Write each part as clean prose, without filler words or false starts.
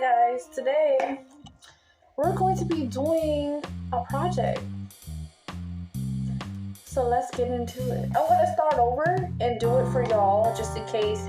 guys, today we're going to be doing a project. So let's get into it. I'm going to start over and do it for y'all just in case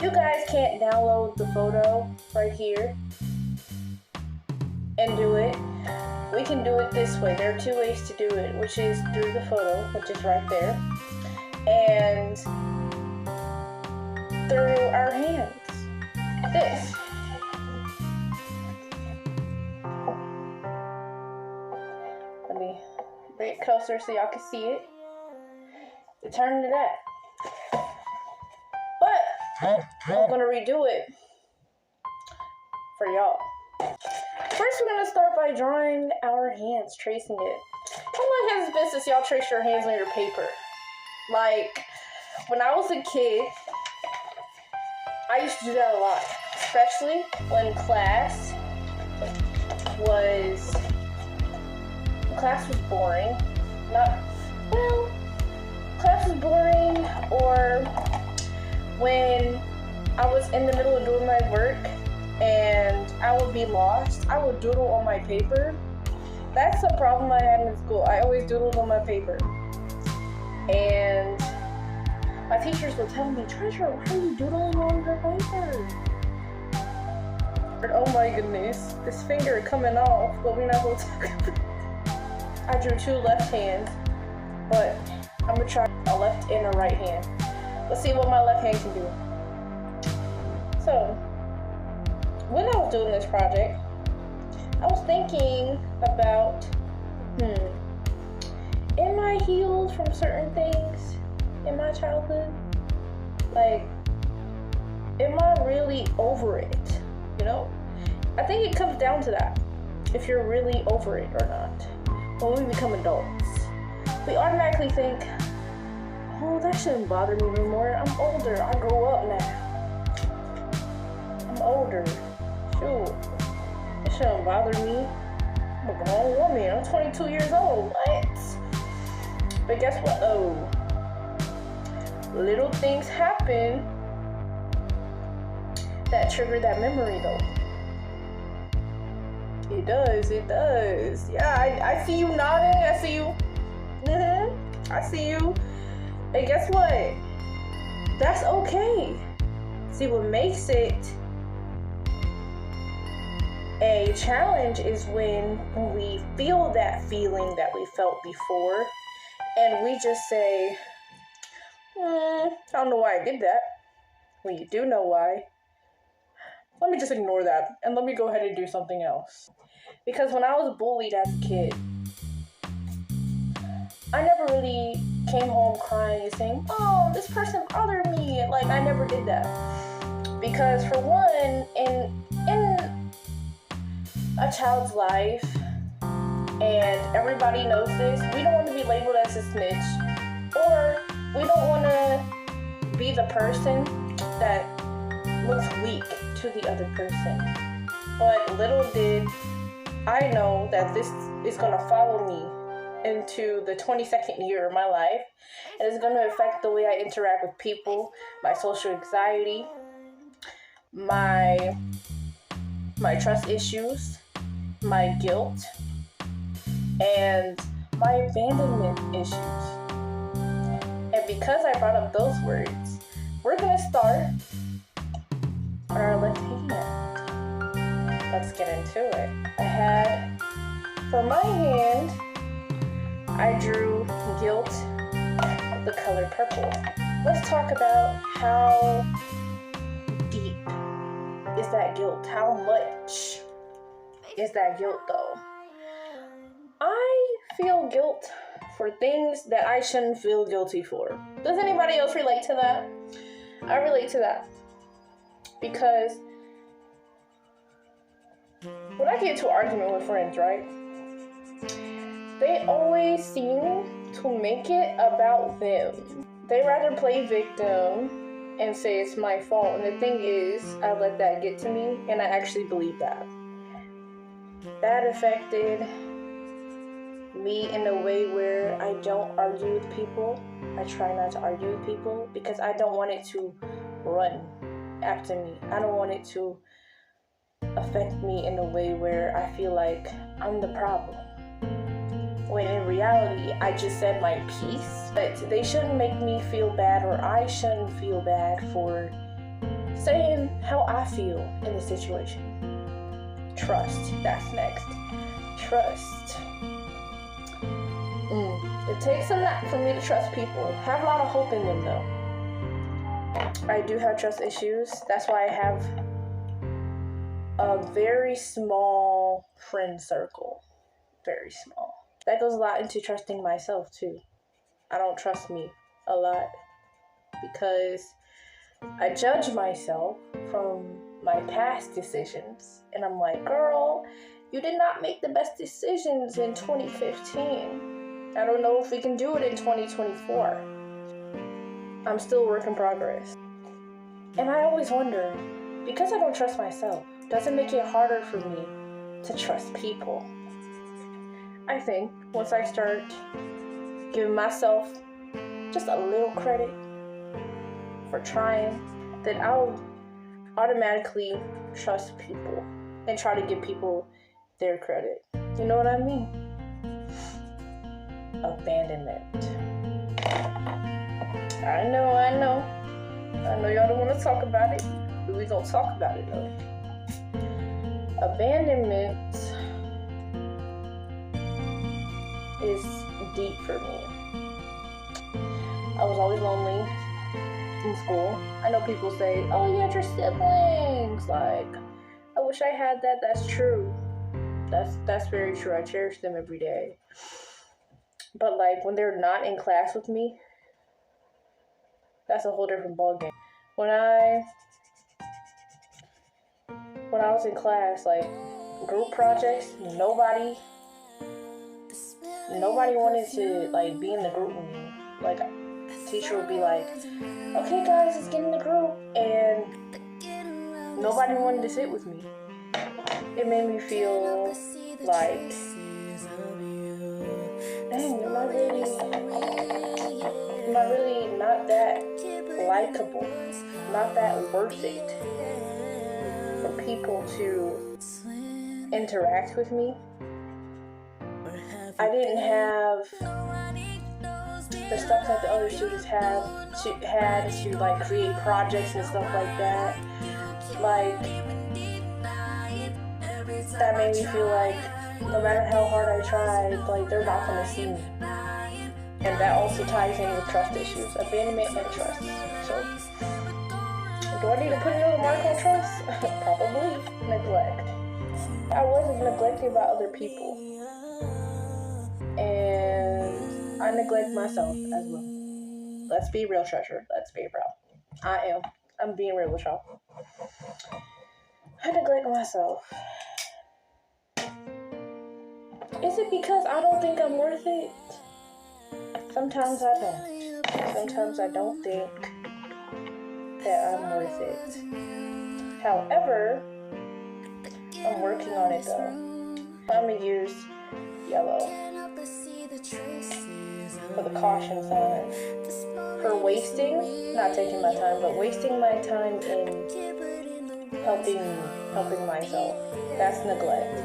you guys can't download the photo right here and do it. We can do it this way. There are two ways to do it, which is through the photo, which is right there, and through our hands. This. Let me bring it closer so y'all can see it. Turn to that. But I'm gonna redo it for y'all. First, we're gonna start by drawing our hands, tracing it. How long has it been since y'all traced your hands on your paper? Like, when I was a kid, I used to do that a lot, especially when class was boring. Class was boring, or when I was in the middle of doing my work and I would be lost, I would doodle on my paper. That's the problem I had in school. I always doodled on my paper. And my teachers would tell me, "Treasure, why are you doodling on your paper?" Oh my goodness, this finger coming off, but we're not going to talk about it. I drew two left hands, but I'm going to try a left and a right hand. Let's see what my left hand can do. So, when I was doing this project, I was thinking about, am I healed from certain things in my childhood? Like, am I really over it? You know? I think it comes down to that. If you're really over it or not. When we become adults, we automatically think, oh, that shouldn't bother me anymore. I'm older. I grew up now. I'm older. Shoot. It shouldn't bother me. I'm a grown woman. I'm 22 years old. What? But guess what? Oh. Little things happen that trigger that memory, though. It does. Yeah, I see you nodding. I see you. I see you. And guess what? That's okay. See, what makes it a challenge is when we feel that feeling that we felt before, and we just say, I don't know why I did that. When you do know why, let me just ignore that and let me go ahead and do something else. Because when I was bullied as a kid, I never really came home crying and saying, oh, this person bothered me. Like, I never did that. Because for one, in a child's life, and everybody knows this, we don't want to be labeled as a snitch, or we don't want to be the person that looks weak to the other person. But little did I know that this is going to follow me into the 22nd year of my life, and it's going to affect the way I interact with people, my social anxiety, my trust issues, my guilt, and my abandonment issues. And because I brought up those words, we're going to start on our left hand. Let's get into it. For my hand, I drew guilt of the color purple. Let's talk about how deep is that guilt? How much is that guilt, though? I feel guilt for things that I shouldn't feel guilty for. Does anybody else relate to that? I relate to that. Because when I get into an argument with friends, right? They always seem to make it about them. They rather play victim and say it's my fault. And the thing is, I let that get to me, and I actually believe that. That affected me in a way where I don't argue with people. I try not to argue with people because I don't want it to run after me. I don't want it to affect me in a way where I feel like I'm the problem. When in reality, I just said my piece. But they shouldn't make me feel bad, or I shouldn't feel bad for saying how I feel in the situation. Trust, that's next. Trust. It takes a lot for me to trust people. Have a lot of hope in them though. I do have trust issues. That's why I have a very small friend circle. Very small. That goes a lot into trusting myself too. I don't trust me a lot because I judge myself from my past decisions. And I'm like, girl, you did not make the best decisions in 2015. I don't know if we can do it in 2024. I'm still a work in progress. And I always wonder, because I don't trust myself, does it make it harder for me to trust people? I think once I start giving myself just a little credit for trying, then I'll automatically trust people and try to give people their credit. You know what I mean? Abandonment. I know y'all don't want to talk about it, but we gonna talk about it though. Abandonment is deep for me. I was always lonely in school. I know people say, oh, you had your siblings. Like, I wish I had that. That's true. That's very true. I cherish them every day. But like when they're not in class with me, that's a whole different ballgame. When I was in class, like group projects, nobody wanted to like be in the group with me. Like teacher would be like, okay guys, let's get in the group, and nobody wanted to sit with me. It made me feel like, dang, am I really not that likable, not that worth it for people to interact with me? I didn't have the stuff that the other students had to like create projects and stuff like that. Like, that made me feel like no matter how hard I tried, like they're not gonna see me. And that also ties in with trust issues, abandonment and trust. So, do I need to put another mark on trust? Probably neglect. I wasn't neglected by other people, and I neglect myself as well. Let's be real, Treasure. Let's be real. I'm being real with y'all. I neglect myself. Is it because I don't think I'm worth it? Sometimes I don't. Sometimes I don't think that I'm worth it. However, I'm working on it though. I'm gonna use yellow for the caution sign. For wasting, not taking my time, but wasting my time in helping myself. That's neglect.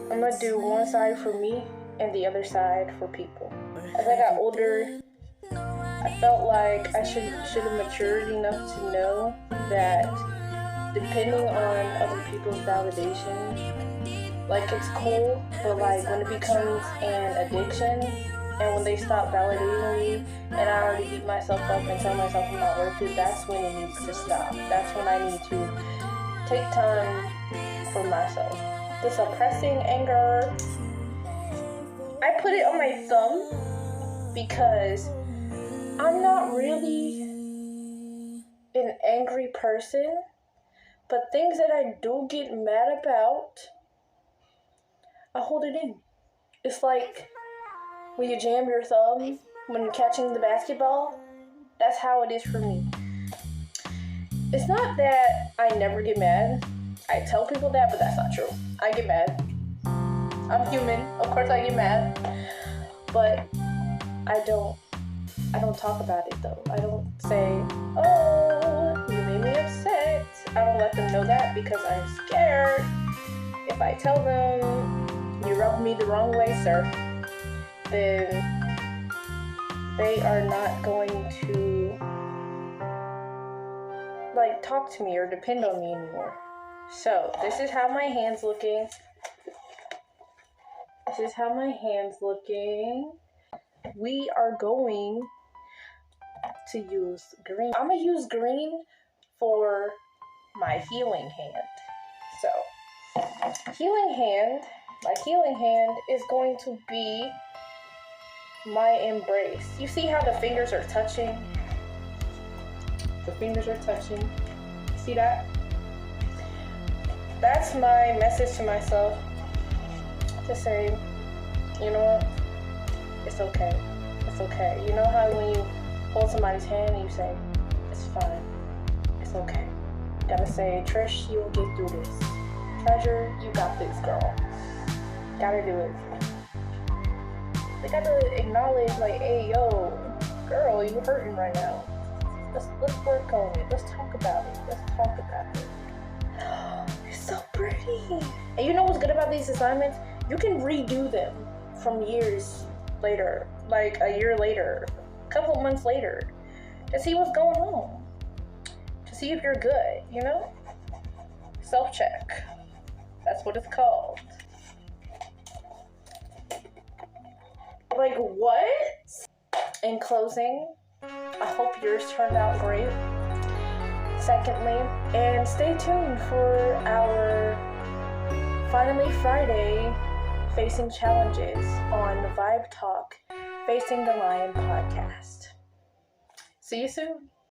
I'm gonna do one side for me and the other side for people. As I got older, I felt like I should have matured enough to know that depending on other people's validation, like it's cool, but like when it becomes an addiction and when they stop validating me and I already beat myself up and tell myself I'm not worth it, that's when it needs to stop. That's when I need to take time for myself. The suppressing anger, I put it on my thumb because I'm not really an angry person, but things that I do get mad about, I hold it in. It's like when you jam your thumb when you're catching the basketball, that's how it is for me. It's not that I never get mad. I tell people that, but that's not true. I get mad. I'm human. Of course I get mad. But I don't talk about it though. I don't say, oh, you made me upset. I don't let them know that because I'm swear, if I tell them you rubbed me the wrong way, sir, then they are not going to talk to me or depend on me anymore. So this is how my hand's looking. We are going to use green. I'm gonna use green for my healing hand. So my healing hand is going to be my embrace. You see how the fingers are touching? See that? That's my message to myself to say, you know what? It's okay. You know how when you hold somebody's hand and you say, it's fine. It's okay. You gotta say, Trish, you will get through this. Treasure, you got this, girl. Gotta do it. They gotta acknowledge, hey, yo, girl, you hurting right now. Let's work on it. Let's talk about it. It's so pretty. And you know what's good about these assignments? You can redo them from years later, a year later, a couple months later, to see what's going on, to see if you're good, Self-check. That's what it's called. What? In closing, I hope yours turned out great. Secondly, and stay tuned for our Finally Friday Facing Challenges on Vibe Talk Facing the Lion podcast. See you soon.